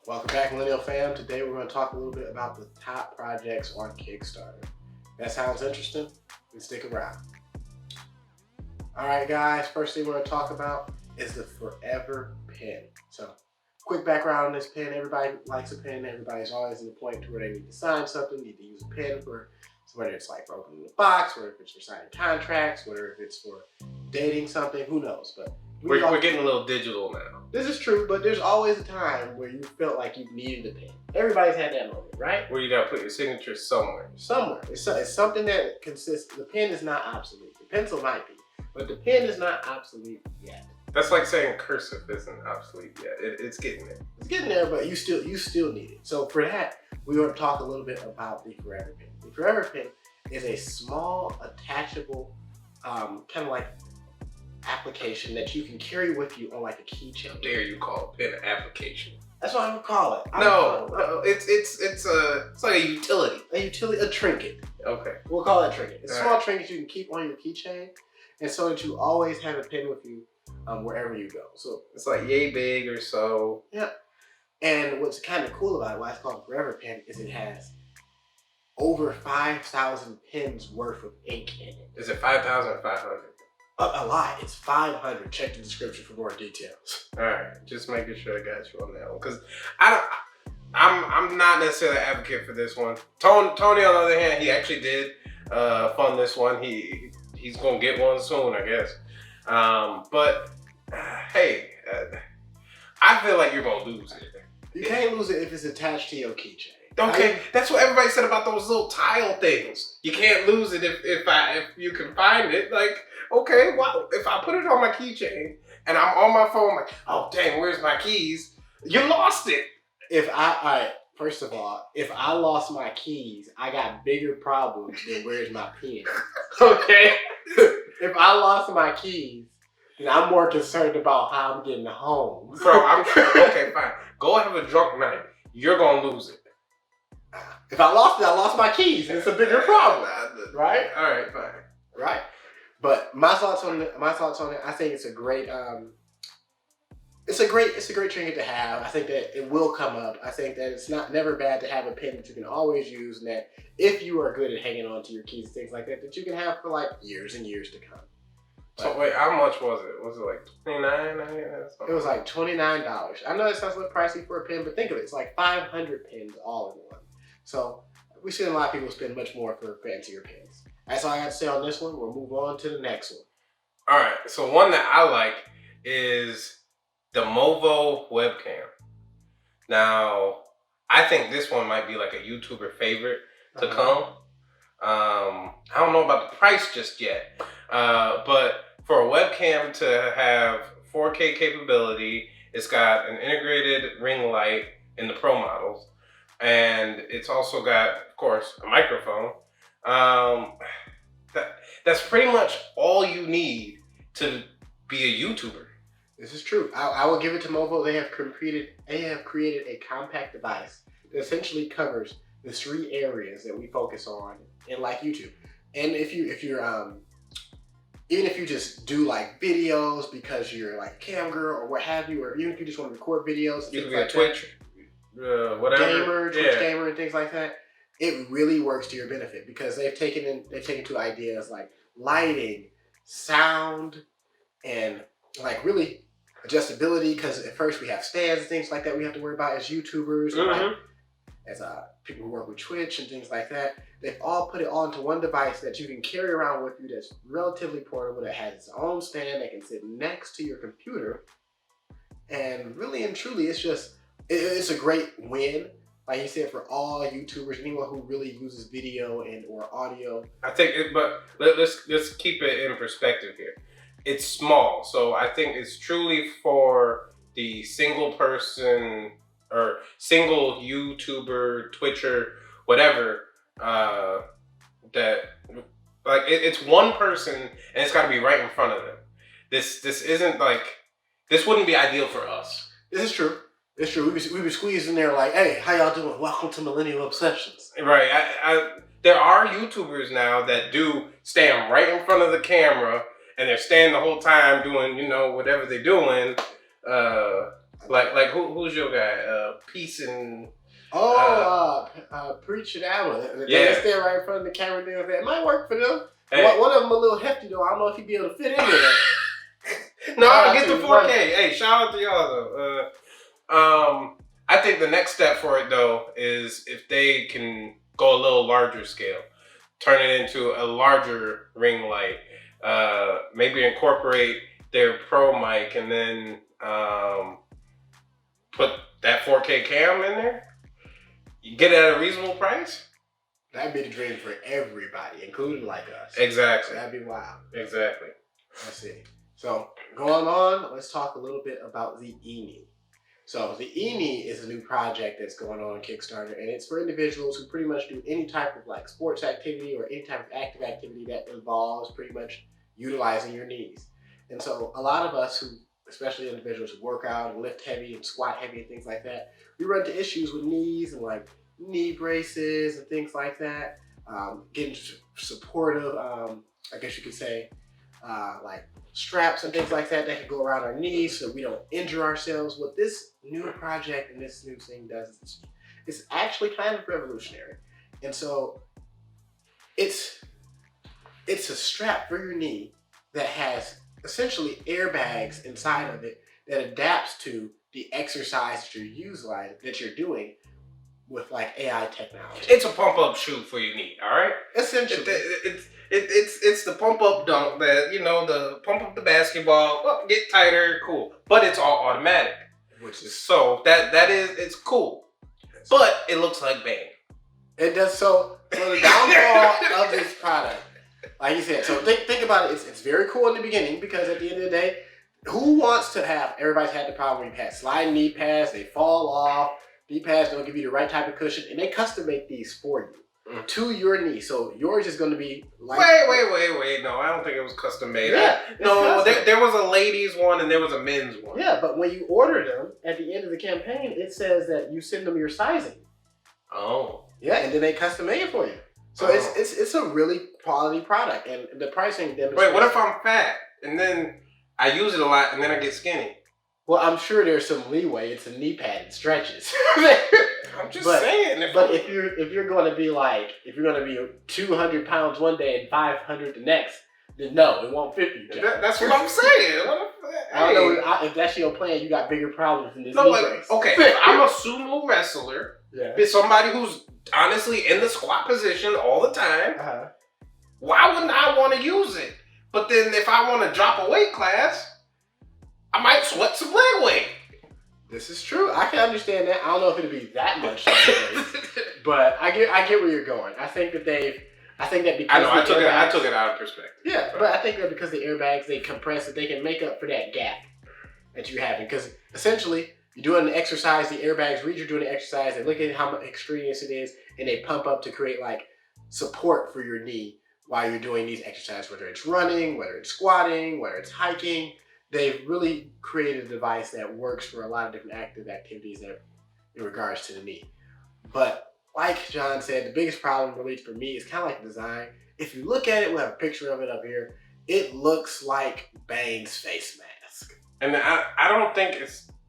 Welcome back, Millennial fam. Today we're going to talk a little bit about the top projects on Kickstarter. That sounds interesting? Then stick around. Alright guys, first thing we're going to talk about is the Forever Pen. So, quick background on this pen. Everybody likes a pen. Everybody's always in the point to where they need to sign something, need to use a pen for, so whether it's like for opening the box, whether it's for signing contracts, whether it's for dating something, who knows. But we're getting a little digital now. This is true, but there's always a time where you felt like you needed a pen. Everybody's had that moment, right? Where you gotta put your signature somewhere. Somewhere. It's something that consists, the pen is not obsolete. The pencil might be, but the pen is not obsolete yet. That's like saying cursive isn't obsolete yet. It's getting there. It's getting there, but you still need it. So for that, we want to talk a little bit about the Forever Pen. The Forever Pen is a small, attachable, kind of like application that you can carry with you on like a keychain. How dare you call a pen an application? That's what I would call it. No, it's like a utility. A trinket. Okay. We'll call it a trinket. It's a small trinket you can keep on your keychain, and so that you always have a pen with you wherever you go. So it's like yay big or so. Yeah. And what's kind of cool about it, why it's called Forever Pen, is it has over 5,000 pens worth of ink in it. Is it 5,000 or 500? A lot. It's 500. Check the description for more details. All right, just making sure I got you on that one, because I'm not necessarily an advocate for this one. Tony, on the other hand, he actually did fund this one. He's gonna get one soon, I guess. But hey, I feel like you're gonna lose it. You can't lose it if it's attached to your keychain. Okay, that's what everybody said about those little tile things. You can't lose it if you can find it. Like, okay, well, if I put it on my keychain and I'm on my phone, like, oh dang, where's my keys? You lost it. Alright, first of all, if I lost my keys, I got bigger problems than where's my pen. Okay? If I lost my keys, then I'm more concerned about how I'm getting home. Bro, okay, fine. Go have a drunk night. You're gonna lose it. If I lost it, I lost my keys. It's a bigger problem, right? All right, fine. Right. But my thoughts on it. I think it's a great, it's a great trinket to have. I think that it will come up. I think that it's never bad to have a pen that you can always use, and that if you are good at hanging on to your keys and things like that, that you can have for like years and years to come. So wait, how much was it? Was it like $29? It was like $29. I know it sounds a little pricey for a pen, but think of it. It's like 500 pens all in one. So we've seen a lot of people spend much more for fancier pens. That's all I got to say on this one. We'll move on to the next one. All right. So one that I like is the Movo webcam. Now, I think this one might be like a YouTuber favorite to come. I don't know about the price just yet, but for a webcam to have 4K capability, it's got an integrated ring light in the Pro models, and it's also got, of course, a microphone. That's pretty much all you need to be a YouTuber. This is true. I will give it to Movo. They have created a compact device that essentially covers the 3 areas that we focus on in like YouTube. And if you're even if you just do like videos because you're like a cam girl or what have you, or even if you just want to record videos, you can be a Twitch, whatever, Twitch gamer and things like that, it really works to your benefit because they've taken to ideas like lighting, sound, and like really adjustability. Because at first we have stands and things like that we have to worry about as YouTubers, or like, as people who work with Twitch and things like that. They've all put it all into one device that you can carry around with you that's relatively portable, that has its own stand that can sit next to your computer. And really and truly, it's a great win. Like you said, for all YouTubers, anyone who really uses video and or audio. I think, but let's keep it in perspective here. It's small, so I think it's truly for the single person or single YouTuber, Twitcher, whatever. That like it's one person and it's got to be right in front of them. This isn't like, this wouldn't be ideal for us. This is true. It's true. We be squeezed in there like, hey, how y'all doing? Welcome to Millennial Obsessions. Right. There are YouTubers now that do stand right in front of the camera and they're standing the whole time doing, whatever they're doing. Like who's your guy? Peace and Preach and Allen. Yeah. They stand right in front of the camera and things like that. It might work for them. Hey. One of them a little hefty though. I don't know if he'd be able to fit in there. No, I'll get the 4K. Hey, shout out to y'all though. I think the next step for it though is if they can go a little larger scale, turn it into a larger ring light. Maybe incorporate their pro mic and then put that 4K cam in there. You get it at a reasonable price. That'd be the dream for everybody, including like us. Exactly. That'd be wild. Exactly. Let's see. So going on, let's talk a little bit about the E-knee. So the E-knee is a new project that's going on Kickstarter, and it's for individuals who pretty much do any type of like sports activity or any type of active activity that involves pretty much utilizing your knees. And so a lot of us who, especially individuals who work out and lift heavy and squat heavy and things like that, we run into issues with knees and like knee braces and things like that. Getting supportive, I guess you could say, like straps and things like that that can go around our knees so we don't injure ourselves. What this new project and this new thing does is it's actually kind of revolutionary. And so it's a strap for your knee that has essentially airbags inside of it that adapts to the exercise that you're doing with like AI technology. It's a pump up shoe for your knee, all right? Essentially. It's the pump up dunk that, the pump up the basketball, well, get tighter, cool. But it's all automatic. Which is so it's cool. But it looks like Bang. It does. So the downfall of this product, like you said, so think about it, it's very cool in the beginning because at the end of the day, who wants to have, everybody's had the problem where you've had sliding knee pads, they fall off, knee pads don't give you the right type of cushion, and they custom make these for you. To your knee, so yours is going to be like. Wait! No, I don't think it was custom made. Yeah, there was a ladies one and there was a men's one. Yeah, but when you order them at the end of the campaign, it says that you send them your sizing. Oh. Yeah, and then they custom make it for you. So it's a really quality product, and the pricing demonstrates. Wait, what if I'm fat and then I use it a lot and then I get skinny? Well, I'm sure there's some leeway. It's a knee pad; it stretches. I'm just saying. If you're going to be 200 pounds one day and 500 the next, then no, it won't fit you. That's what I'm saying. I don't know if that's your plan. You got bigger problems than this. Okay, if I'm a sumo wrestler. Yeah. It's somebody who's honestly in the squat position all the time. Uh-huh. Why wouldn't I want to use it? But then if I want to drop a weight class, I might sweat some leg weight. This is true. I can understand that. I don't know if it'll be that much, but I get where you're going. I think that because I took it out of perspective. Yeah, but I think that because the airbags they compress it, they can make up for that gap that you have. Because essentially, you're doing the exercise, the airbags read you're doing the exercise, they look at how much extraneous it is, and they pump up to create like support for your knee while you're doing these exercises, whether it's running, whether it's squatting, whether it's hiking. They've really created a device that works for a lot of different active activities in regards to the knee. But like John said, the biggest problem really for me is kind of like the design. If you look at it, we'll have a picture of it up here. It looks like Bang's face mask. And I don't think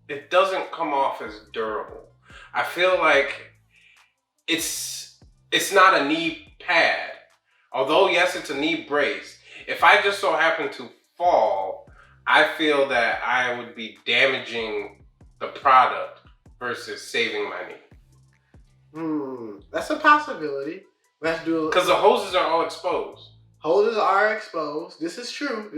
it doesn't come off as durable. I feel like it's not a knee pad. Although yes, it's a knee brace. If I just so happen to fall, I feel that I would be damaging the product versus saving my knee. That's a possibility. We have to do because the hoses are all exposed. Hoses are exposed. This is true.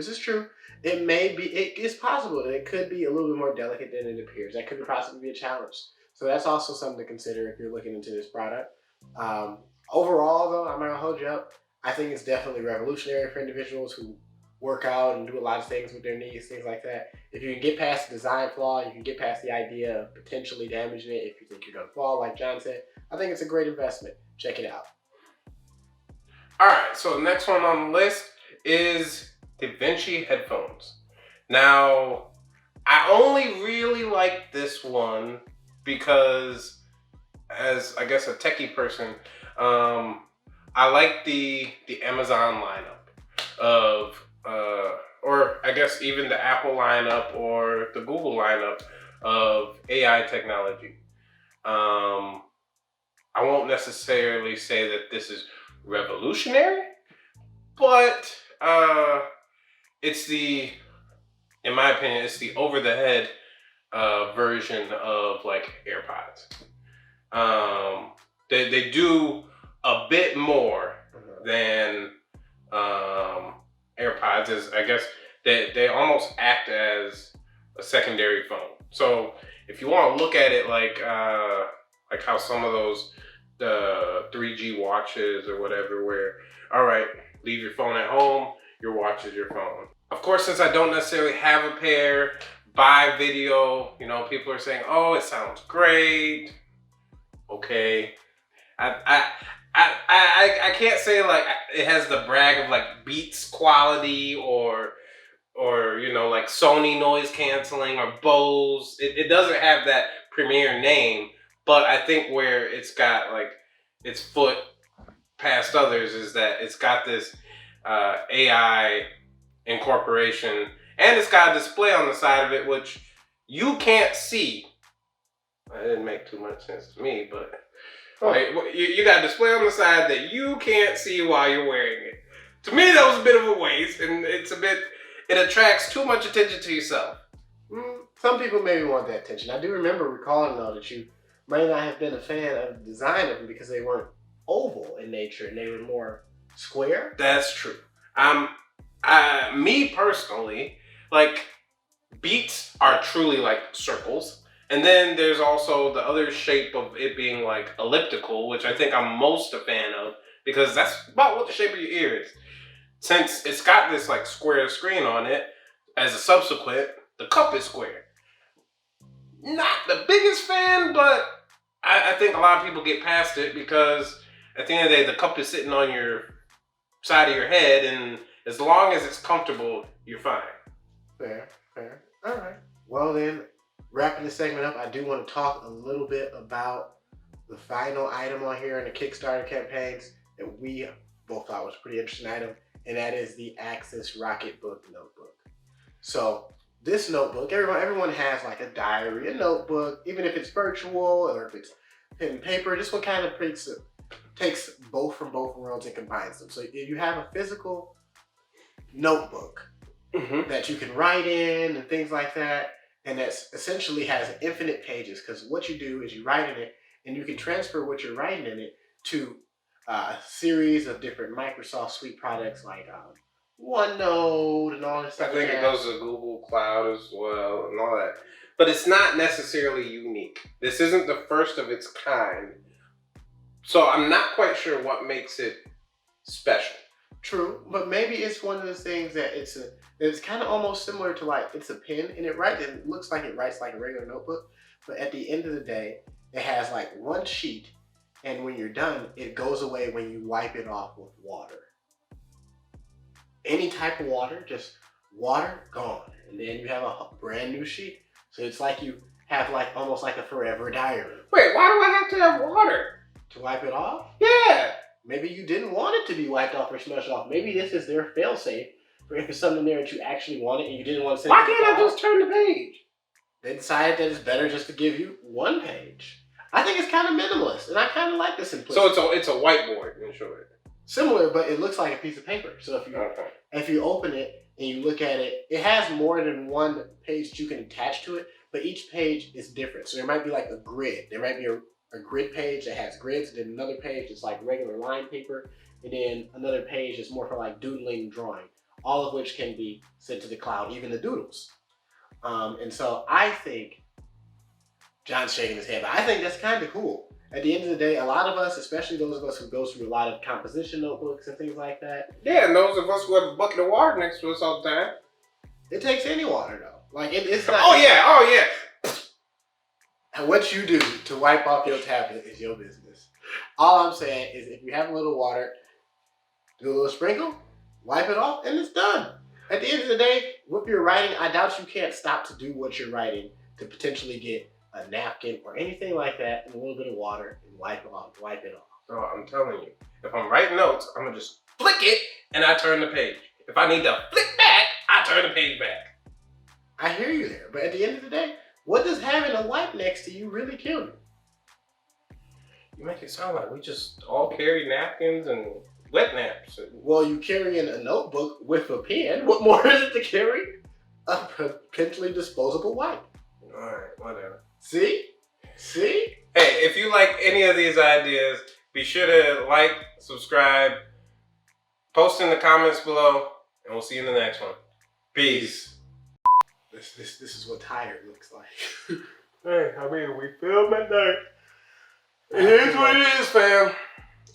It may be. It's possible that it could be a little bit more delicate than it appears. That could possibly be a challenge. So that's also something to consider if you're looking into this product. Overall, though, I'm not gonna hold you up. I think it's definitely revolutionary for individuals who work out and do a lot of things with their knees, things like that. If you can get past the design flaw, you can get past the idea of potentially damaging it if you think you're gonna fall, like John said, I think it's a great investment. Check it out. All right, so the next one on the list is Davinci headphones. Now, I only really like this one because as, I guess, a techie person, I like the Amazon lineup of, or I guess even the Apple lineup or the Google lineup of AI technology. I won't necessarily say that this is revolutionary, but it's the, in my opinion, it's the over-the-head version of like AirPods. They do a bit more than AirPods. Is, I guess they almost act as a secondary phone. So if you want to look at it like how some of those the 3G watches or whatever, where all right, leave your phone at home, your watch is your phone. Of course, since I don't necessarily have a pair, by video, you know, people are saying, "Oh, it sounds great." Okay, I can't say like it has the brag of like Beats quality or you know, like Sony noise canceling or Bose. It doesn't have that premier name, but I think where it's got like its foot past others is that it's got this AI incorporation, and it's got a display on the side of it which you can't see. That didn't make too much sense to me, but you got a display on the side that you can't see while you're wearing it. To me, that was a bit of a waste, and it attracts too much attention to yourself. Some people maybe want that attention. I do remember recalling though that you might not have been a fan of the design of them because they weren't oval in nature and they were more square. That's true. Me personally, like Beats are truly like circles. And then there's also the other shape of it being like elliptical, which I think I'm most a fan of because that's about what the shape of your ear is. Since it's got this like square screen on it, as a subsequent, the cup is square. Not the biggest fan, but I think a lot of people get past it because at the end of the day, the cup is sitting on your side of your head, and as long as it's comfortable, you're fine. Fair. All right. Well then, wrapping this segment up, I do want to talk a little bit about the final item on here in the Kickstarter campaigns that we both thought was a pretty interesting item, and that is the Axis Rocketbook Notebook. So this notebook, everyone has like a diary, a notebook, even if it's virtual or if it's pen and paper. This one kind of takes both from both worlds and combines them. So if you have a physical notebook that you can write in and things like that, and that essentially has infinite pages, because what you do is you write in it and you can transfer what you're writing in it to a series of different Microsoft Suite products like OneNote and all this stuff. I think it goes to Google Cloud as well and all that. But it's not necessarily unique. This isn't the first of its kind. So I'm not quite sure what makes it special. True, but maybe it's one of those things that it's kind of almost similar to like it's a pen and it looks like it writes like a regular notebook, but at the end of the day, it has like one sheet, and when you're done, it goes away when you wipe it off with water. Any type of water, just water, gone, and then you have a brand new sheet. So it's like you have like almost like a forever diary. Wait, why do I have to have water? To wipe it off? Yeah. Maybe you didn't want it to be wiped off or smudged off. Maybe this is their fail-safe for if it's something there that you actually wanted and you didn't want to send Why it to the can't I cloud. just turn the page? They decided that it's better just to give you one page. I think it's kind of minimalist, and I kind of like the simplicity. So it's a whiteboard, in short. Similar, but it looks like a piece of paper. So if you open it and you look at it, it has more than one page that you can attach to it, but each page is different. So there might be like a grid. There might be a grid page that has grids, and then another page is like regular line paper, and then another page is more for like doodling and drawing, all of which can be sent to the cloud, even the doodles. And so I think, John's shaking his head, but I think that's kind of cool. At the end of the day, a lot of us, especially those of us who go through a lot of composition notebooks and things like that. Yeah, and those of us who have a bucket of water next to us all the time. It takes any water though. Like it's not. Oh yeah. And what you do to wipe off your tablet is your business. All I'm saying is if you have a little water, do a little sprinkle, wipe it off, and it's done. At the end of the day, what you're writing, I doubt you can't stop to do what you're writing to potentially get a napkin or anything like that and a little bit of water and wipe it off. So I'm telling you, if I'm writing notes, I'm gonna just flick it and I turn the page. If I need to flick back, I turn the page back. I hear you there, but at the end of the day, What does having a wipe next to you really kill you? You make it sound like we just all carry napkins and wet naps. Well, you carrying a notebook with a pen. What more is it to carry? A potentially disposable wipe. Alright, whatever. See? See? Hey, if you like any of these ideas, be sure to like, subscribe, post in the comments below, and we'll see you in the next one. Peace. This is what tired looks like. Hey, I mean, we film at night. Here's what it is, fam.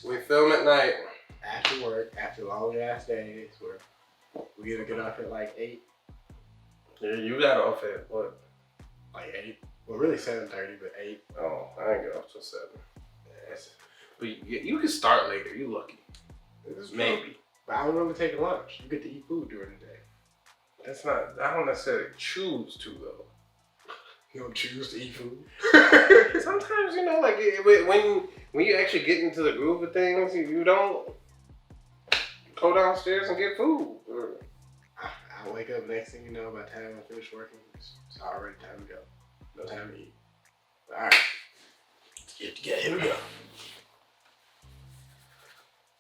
We film at night. After work, after long ass days, where we either get off at like 8. Yeah, you got off at what? Like 8. Well, really 7:30, but 8. Oh, I didn't get off till 7. Yes. But you can start later. You lucky. Maybe. But I don't really take a lunch. You get to eat food during the day. That's not. I don't necessarily choose to though. You don't choose to eat food. Sometimes like when you actually get into the groove of things, you don't go downstairs and get food. I wake up, next thing you know, by the time I finish working, it's already time to go. No time to eat. All right. Let's get together. Here we go.